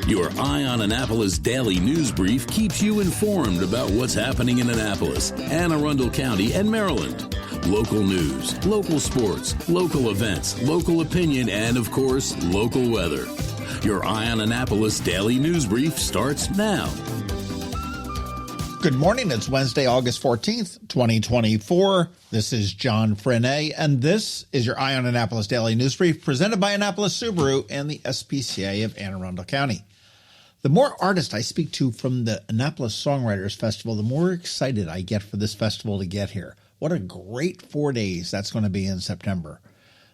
Your Eye on Annapolis daily news brief keeps you informed about what's happening in Annapolis, Anne Arundel County, and Maryland. Local news, local sports, local events, local opinion, and, of course, local weather. Your Eye on Annapolis daily news brief starts now. Good morning. It's Wednesday, August 14th, 2024. This is John Frenaye, and this is your Eye on Annapolis daily news brief presented by Annapolis Subaru and the SPCA of Anne Arundel County. The more artists I speak to from the Annapolis Songwriters Festival, the more excited I get for this festival to get here. What a great 4 days that's going to be in September.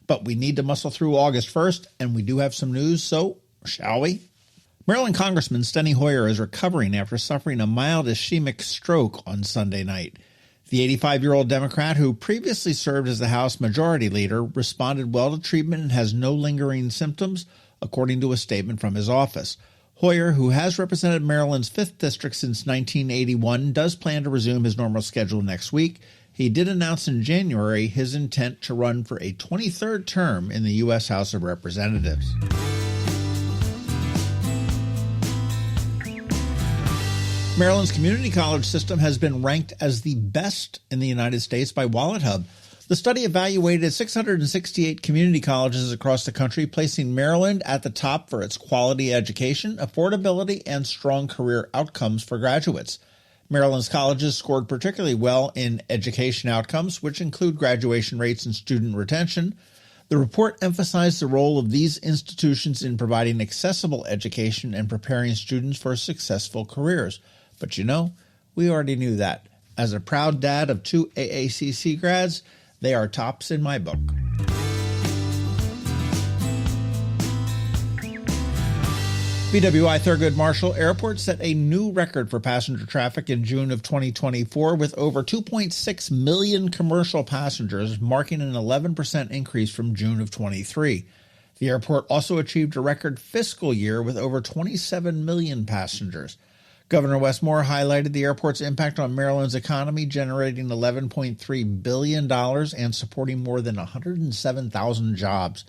But we need to muscle through August 1st, and we do have some news, so shall we? Maryland Congressman Steny Hoyer is recovering after suffering a mild ischemic stroke on Sunday night. The 85-year-old Democrat, who previously served as the House Majority Leader, responded well to treatment and has no lingering symptoms, according to a statement from his office. Hoyer, who has represented Maryland's 5th District since 1981, does plan to resume his normal schedule next week. He did announce in January his intent to run for a 23rd term in the U.S. House of Representatives. Maryland's community college system has been ranked as the best in the United States by WalletHub. The study evaluated 668 community colleges across the country, placing Maryland at the top for its quality education, affordability, and strong career outcomes for graduates. Maryland's colleges scored particularly well in education outcomes, which include graduation rates and student retention. The report emphasized the role of these institutions in providing accessible education and preparing students for successful careers. But you know, we already knew that. As a proud dad of 2 AACC grads, they are tops in my book. BWI Thurgood Marshall Airport set a new record for passenger traffic in June of 2024 with over 2.6 million commercial passengers, marking an 11% increase from June of 23. The airport also achieved a record fiscal year with over 27 million passengers. Governor Wes Moore highlighted the airport's impact on Maryland's economy, generating $11.3 billion and supporting more than 107,000 jobs.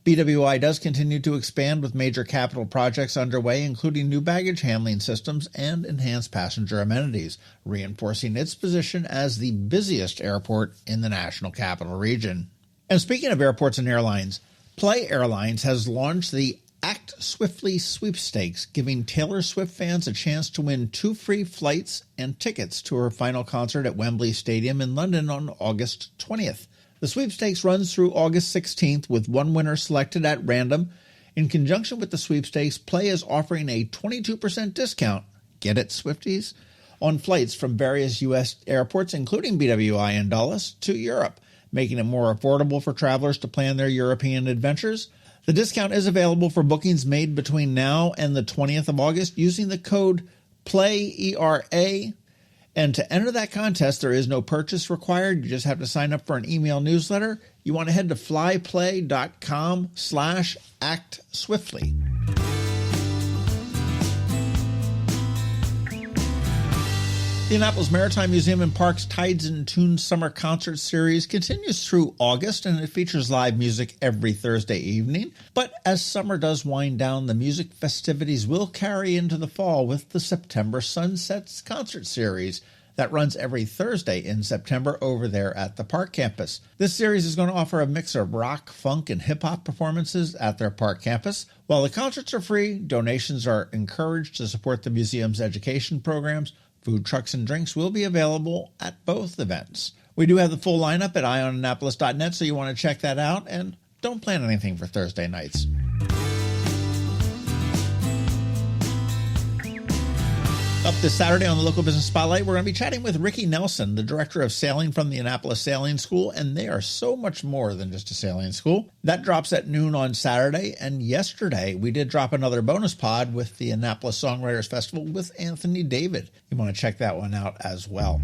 BWI does continue to expand with major capital projects underway, including new baggage handling systems and enhanced passenger amenities, reinforcing its position as the busiest airport in the National Capital Region. And speaking of airports and airlines, Play Airlines has launched the Act Swiftly sweepstakes, giving Taylor Swift fans a chance to win 2 free flights and tickets to her final concert at Wembley Stadium in London on August 20th. The sweepstakes runs through August 16th with one winner selected at random. In conjunction with the sweepstakes, Play is offering a 22% discount, get it, Swifties, on flights from various U.S. airports, including BWI and Dulles, to Europe, making it more affordable for travelers to plan their European adventures. The discount is available for bookings made between now and the 20th of August using the code PLAYERA. And to enter that contest, there is no purchase required. You just have to sign up for an email newsletter. You want to head to flyplay.com/actswiftly. The Annapolis Maritime Museum and Park's Tides and Tunes Summer Concert Series continues through August, and it features live music every Thursday evening. But as summer does wind down, the music festivities will carry into the fall with the September Sunsets Concert Series that runs every Thursday in September over there at the Park campus. This series is going to offer a mix of rock, funk, and hip-hop performances at their Park campus. While the concerts are free, donations are encouraged to support the museum's education programs. Food trucks and drinks will be available at both events. We do have the full lineup at eyeonannapolis.net, so you want to check that out, and don't plan anything for Thursday nights. Up this Saturday on the Local Business Spotlight, we're going to be chatting with Ricky Nelson, the director of sailing from the Annapolis Sailing School, and they are so much more than just a sailing school. That drops at noon on Saturday, and yesterday we did drop another bonus pod with the Annapolis Songwriters Festival with Anthony David. You want to check that one out as well.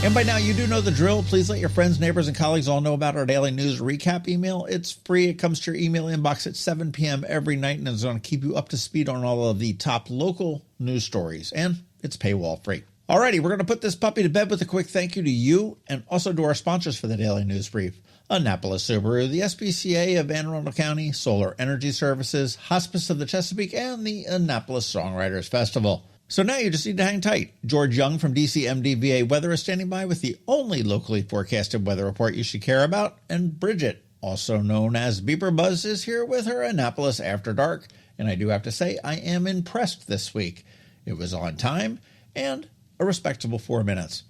And by now, you do know the drill. Please let your friends, neighbors, and colleagues all know about our daily news recap email. It's free. It comes to your email inbox at 7 p.m. every night, and it's going to keep you up to speed on all of the top local news stories. And it's paywall free. Alrighty, we're going to put this puppy to bed with a quick thank you to you and also to our sponsors for the Daily News Brief. Annapolis Subaru, the SPCA of Anne Arundel County, Solar Energy Services, Hospice of the Chesapeake, and the Annapolis Songwriters Festival. So now you just need to hang tight. George Young from DCMDVA Weather is standing by with the only locally forecasted weather report you should care about, and Bridget, also known as BeeprBuzz, is here with her Annapolis After Dark, and I do have to say I am impressed this week. It was on time and a respectable 4 minutes.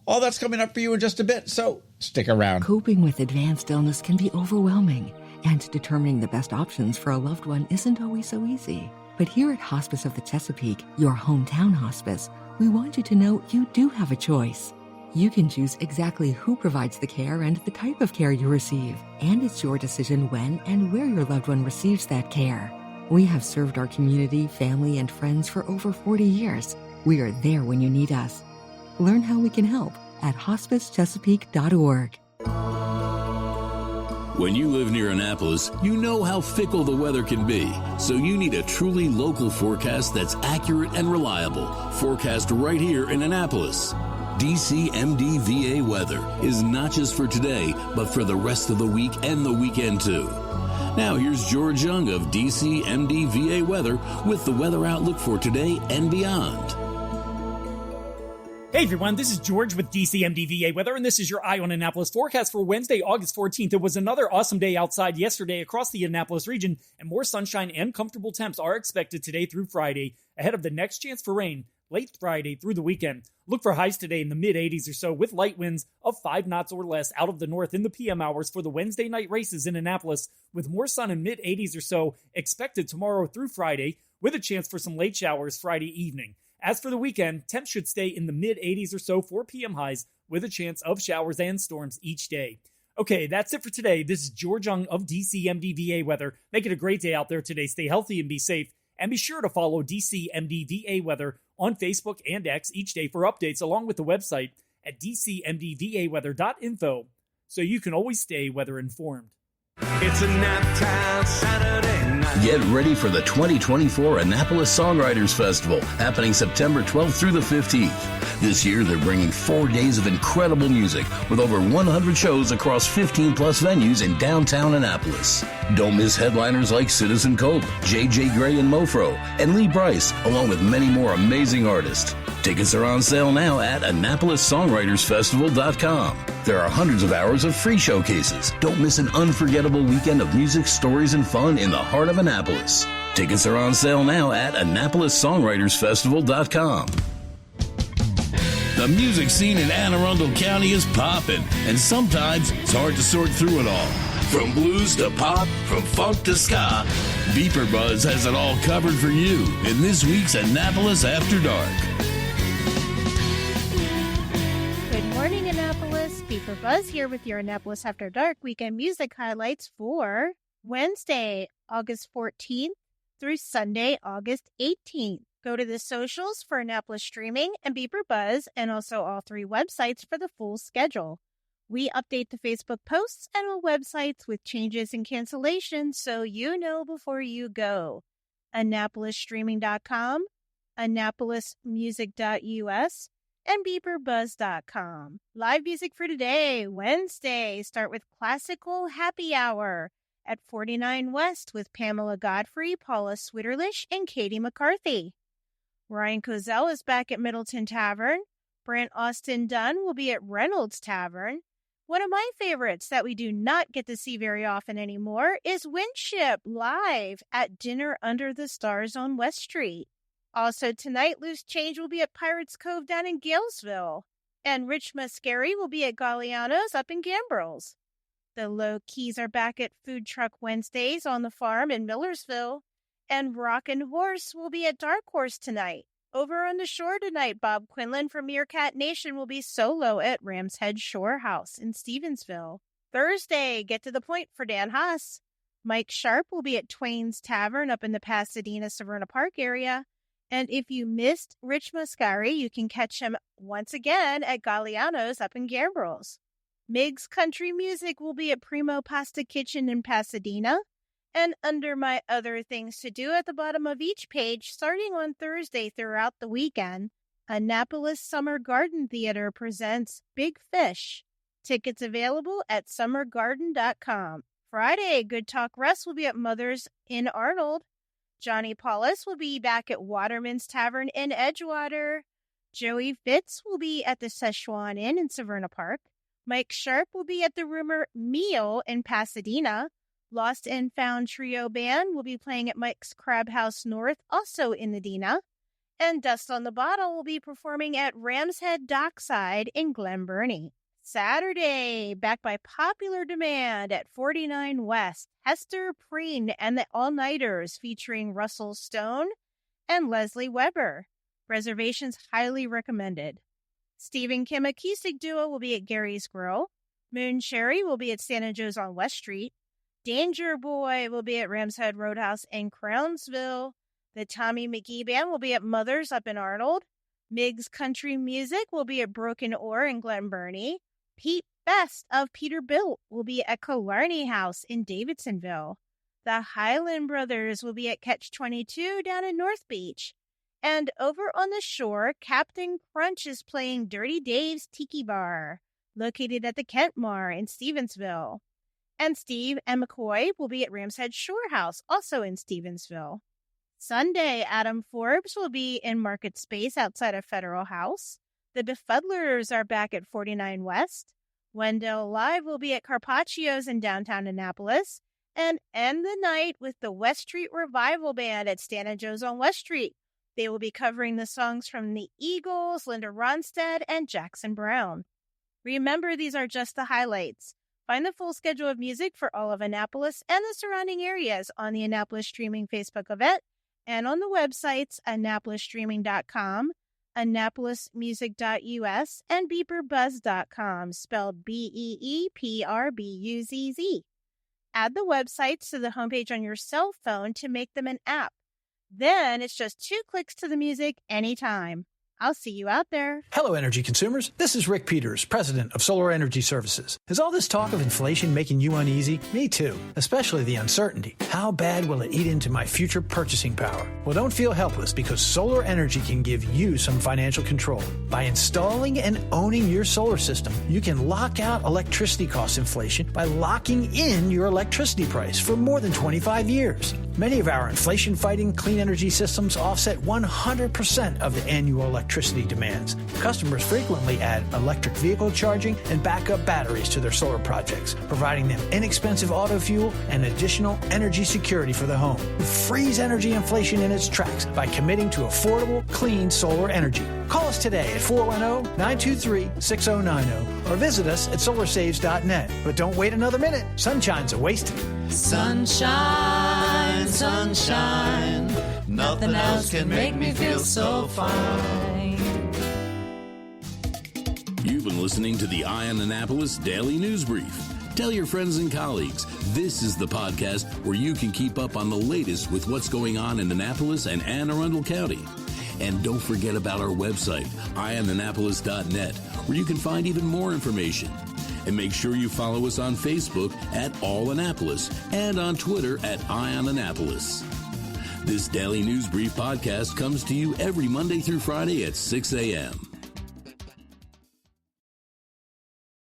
All that's coming up for you in just a bit, so stick around. Coping with advanced illness can be overwhelming, and determining the best options for a loved one isn't always so easy. But here at Hospice of the Chesapeake, your hometown hospice, we want you to know you do have a choice. You can choose exactly who provides the care and the type of care you receive, and it's your decision when and where your loved one receives that care. We have served our community, family, and friends for over 40 years. We are there when you need us. Learn how we can help at hospicechesapeake.org. When you live near Annapolis, you know how fickle the weather can be, so you need a truly local forecast that's accurate and reliable. Forecast right here in Annapolis. DCMDVA Weather is not just for today, but for the rest of the week and the weekend too. Now here's George Young of DCMDVA Weather with the weather outlook for today and beyond. Hey everyone, this is George with DCMDVA Weather, and this is your Eye on Annapolis forecast for Wednesday, August 14th. It was another awesome day outside yesterday across the Annapolis region, and more sunshine and comfortable temps are expected today through Friday, ahead of the next chance for rain late Friday through the weekend. Look for highs today in the mid-80s or so, with light winds of 5 knots or less out of the north in the PM hours for the Wednesday night races in Annapolis, with more sun in mid-80s or so expected tomorrow through Friday, with a chance for some late showers Friday evening. As for the weekend, temps should stay in the mid-80s or so for PM highs, with a chance of showers and storms each day. Okay, that's it for today. This is George Young of DCMDVA Weather. Make it a great day out there today. Stay healthy and be safe. And be sure to follow DCMDVA Weather on Facebook and X each day for updates, along with the website at dcmdvaweather.info, so you can always stay weather informed. It's a nap time Saturday night. Get ready for the 2024 Annapolis Songwriters Festival, happening September 12th through the 15th. This year, they're bringing 4 days of incredible music with over 100 shows across 15-plus venues in downtown Annapolis. Don't miss headliners like Citizen Cope, J.J. Gray and Mofro, and Lee Brice, along with many more amazing artists. Tickets are on sale now at AnnapolisSongwritersFestival.com. There are hundreds of hours of free showcases. Don't miss an unforgettable weekend of music, stories, and fun in the heart of Annapolis. Tickets are on sale now at AnnapolisSongwritersFestival.com. The music scene in Anne Arundel County is popping, and sometimes it's hard to sort through it all. From blues to pop, from funk to ska, BeeprBuzz has it all covered for you in this week's Annapolis After Dark. Good morning, Annapolis. BeeprBuzz here with your Annapolis After Dark weekend music highlights for Wednesday, August 14th through Sunday, August 18th. Go to the socials for Annapolis Streaming and BeeprBuzz, and also all 3 websites for the full schedule. We update the Facebook posts and our websites with changes and cancellations, so you know before you go. AnnapolisStreaming.com, AnnapolisMusic.us, and BeeprBuzz.com. Live music for today, Wednesday. Start with Classical Happy Hour at 49 West with Pamela Godfrey, Paula Switterlish, and Katie McCarthy. Ryan Cozell is back at Middleton Tavern. Brant Austin Dunn will be at Reynolds Tavern. One of my favorites that we do not get to see very often anymore is Winship live at Dinner Under the Stars on West Street. Also tonight, Loose Change will be at Pirates Cove down in Galesville. And Rich Muscari will be at Galliano's up in Gambrels. The Low Keys are back at Food Truck Wednesdays on the farm in Millersville. And Rockin' Horse will be at Dark Horse tonight. Over on the shore tonight, Bob Quinlan from Meerkat Nation will be solo at Ram's Head Shore House in Stevensville. Thursday, Get to the Point for Dan Haas. Mike Sharp will be at Twain's Tavern up in the Pasadena-Severna Park area. And if you missed Rich Muscari, you can catch him once again at Galliano's up in Gambrels. Miggs Country Music will be at Primo Pasta Kitchen in Pasadena. And under my other things to do at the bottom of each page, starting on Thursday throughout the weekend, Annapolis Summer Garden Theater presents Big Fish. Tickets available at summergarden.com. Friday, Good Talk Russ will be at Mother's in Arnold. Johnny Paulus will be back at Waterman's Tavern in Edgewater. Joey Fitz will be at the Szechuan Inn in Severna Park. Mike Sharp will be at the Rumor Meal in Pasadena. Lost and Found Trio Band will be playing at Mike's Crab House North, also in Medina. And Dust on the Bottle will be performing at Ram's Head Dockside in Glen Burnie. Saturday, back by popular demand at 49 West, Hester Preen and the All-Nighters featuring Russell Stone and Leslie Weber. Reservations highly recommended. Stephen Kim Acoustic Duo will be at Gary's Grill. Moon Cherry will be at Santa Joe's on West Street. Danger Boy will be at Ram's Head Roadhouse in Crownsville. The Tommy McGee Band will be at Mother's up in Arnold. Miggs Country Music will be at Broken Oar in Glen Burnie. Pete Best of Peterbilt will be at Killarney House in Davidsonville. The Highland Brothers will be at Catch 22 down in North Beach. And over on the shore, Captain Crunch is playing Dirty Dave's Tiki Bar, located at the Kentmar in Stevensville. And Steve and McCoy will be at Ram's Head Shore House, also in Stevensville. Sunday, Adam Forbes will be in Market Space outside of Federal House. The Befuddlers are back at 49 West. Wendell Live will be at Carpaccio's in downtown Annapolis. And end the night with the West Street Revival Band at Santa Joe's on West Street. They will be covering the songs from the Eagles, Linda Ronstadt, and Jackson Browne. Remember, these are just the highlights. Find the full schedule of music for all of Annapolis and the surrounding areas on the Annapolis Streaming Facebook event and on the websites AnnapolisStreaming.com, AnnapolisMusic.us, and BeeprBuzz.com, spelled BeeprBuzz. Add the websites to the homepage on your cell phone to make them an app. Then it's just 2 clicks to the music anytime. I'll see you out there. Hello, energy consumers. This is Rick Peters, president of Solar Energy Services. Is all this talk of inflation making you uneasy? Me too, especially the uncertainty. How bad will it eat into my future purchasing power? Well, don't feel helpless because solar energy can give you some financial control. By installing and owning your solar system, you can lock out electricity cost inflation by locking in your electricity price for more than 25 years. Many of our inflation-fighting clean energy systems offset 100% of the annual electricity demands. Customers frequently add electric vehicle charging and backup batteries to their solar projects, providing them inexpensive auto fuel and additional energy security for the home. Freeze energy inflation in its tracks by committing to affordable, clean solar energy. Call us today at 410-923-6090 or visit us at solarsaves.net. But don't wait another minute. Sunshine's a wasted. Sunshine, sunshine, nothing else can make me feel so fine. You've been listening to the Eye on Annapolis Daily News Brief. Tell your friends and colleagues, this is the podcast where you can keep up on the latest with what's going on in Annapolis and Anne Arundel County. And don't forget about our website, eyeonannapolis.net, where you can find even more information. And make sure you follow us on Facebook at All Annapolis and on Twitter at Eye on Annapolis. This Daily News Brief podcast comes to you every Monday through Friday at 6 a.m.